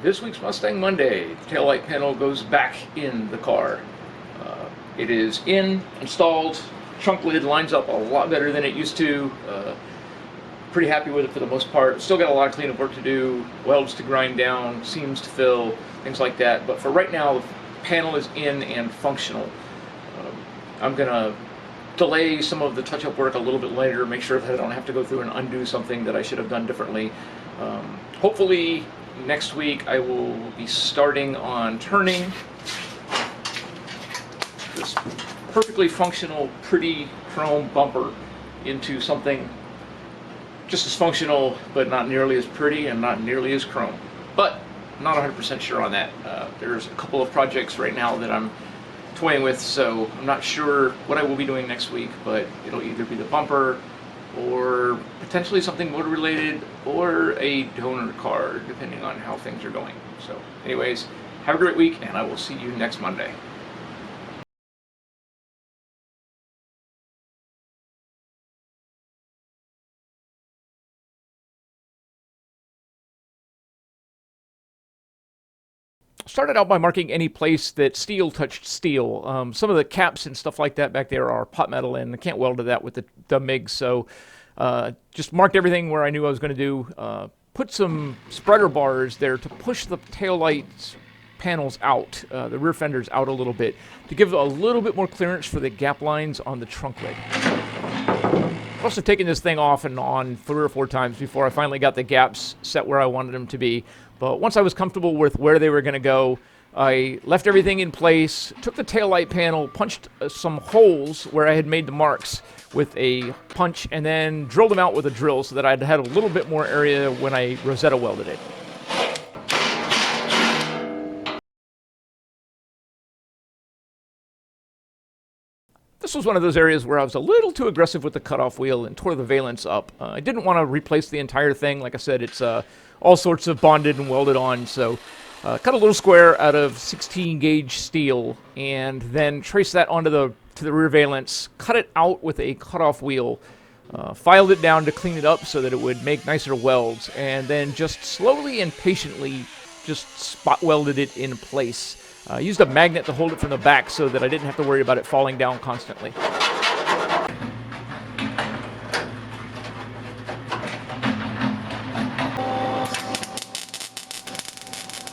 This week's Mustang Monday, the taillight panel goes back in the car. It is installed, trunk lid lines up a lot better than it used to. Pretty happy with it for the most part. Still got a lot of cleanup work to do, welds to grind down, seams to fill, things like that. But for right now, the panel is in and functional. I'm gonna delay some of the touch-up work a little bit later, make sure that I don't have to go through and undo something that I should have done differently. Hopefully next week I will be starting on turning this perfectly functional, pretty chrome bumper into something just as functional, but not nearly as pretty and not nearly as chrome. But I'm not 100% sure on that. There's a couple of projects right now that I'm toying with, so I'm not sure what I will be doing next week, but it'll either be the bumper or potentially something motor related or a donor car, depending on how things are going. So anyways, have a great week, and I will see you next Monday. Started out by marking any place that steel touched steel. Some of the caps and stuff like that back there are pot metal, and I can't weld to that with the MIG, so just marked everything where I knew I was going to do. Put some spreader bars there to push the taillight panels out, the rear fenders out a little bit, to give a little bit more clearance for the gap lines on the trunk lid. I've also taken this thing off and on 3 or 4 times before I finally got the gaps set where I wanted them to be. But once I was comfortable with where they were going to go, I left everything in place, took the taillight panel, punched some holes where I had made the marks with a punch, and then drilled them out with a drill so that I'd had a little bit more area when I Rosetta welded it. This was one of those areas where I was a little too aggressive with the cutoff wheel and tore the valence up. I didn't want to replace the entire thing. Like I said, it's all sorts of bonded and welded on, so cut a little square out of 16 gauge steel and then trace that onto the rear valence, cut it out with a cutoff wheel, filed it down to clean it up so that it would make nicer welds, and then just slowly and patiently just spot welded it in place. Used a magnet to hold it from the back so that I didn't have to worry about it falling down constantly.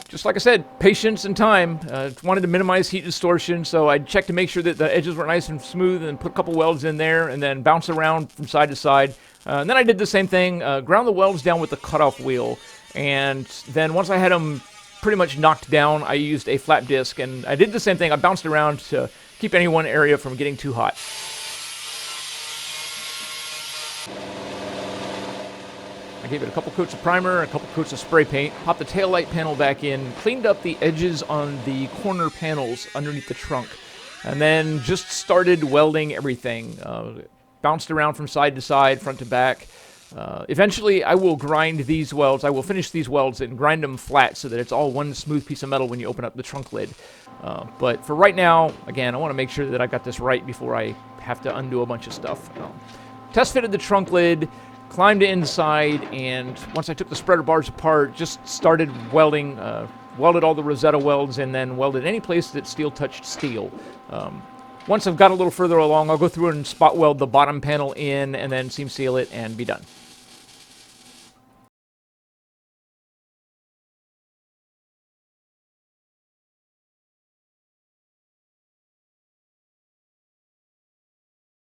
Just like I said, patience and time. Wanted to minimize heat distortion, so I checked to make sure that the edges were nice and smooth and put a couple welds in there and then bounce around from side to side. And then I did the same thing, ground the welds down with the cutoff wheel, and then once I had them pretty much knocked down, I used a flat disc, and I did the same thing. I bounced around to keep any one area from getting too hot. I gave it a couple coats of primer, a couple coats of spray paint, popped the taillight panel back in, cleaned up the edges on the corner panels underneath the trunk, and then just started welding everything. Bounced around from side to side, front to back. Eventually, I will grind these welds. I will finish these welds and grind them flat so that it's all one smooth piece of metal when you open up the trunk lid. But for right now, again, I want to make sure that I got this right before I have to undo a bunch of stuff. Test fitted the trunk lid, climbed inside, and once I took the spreader bars apart, just started welding, welded all the Rosetta welds, and then welded any place that steel touched steel. Once I've got a little further along, I'll go through and spot weld the bottom panel in and then seam seal it and be done.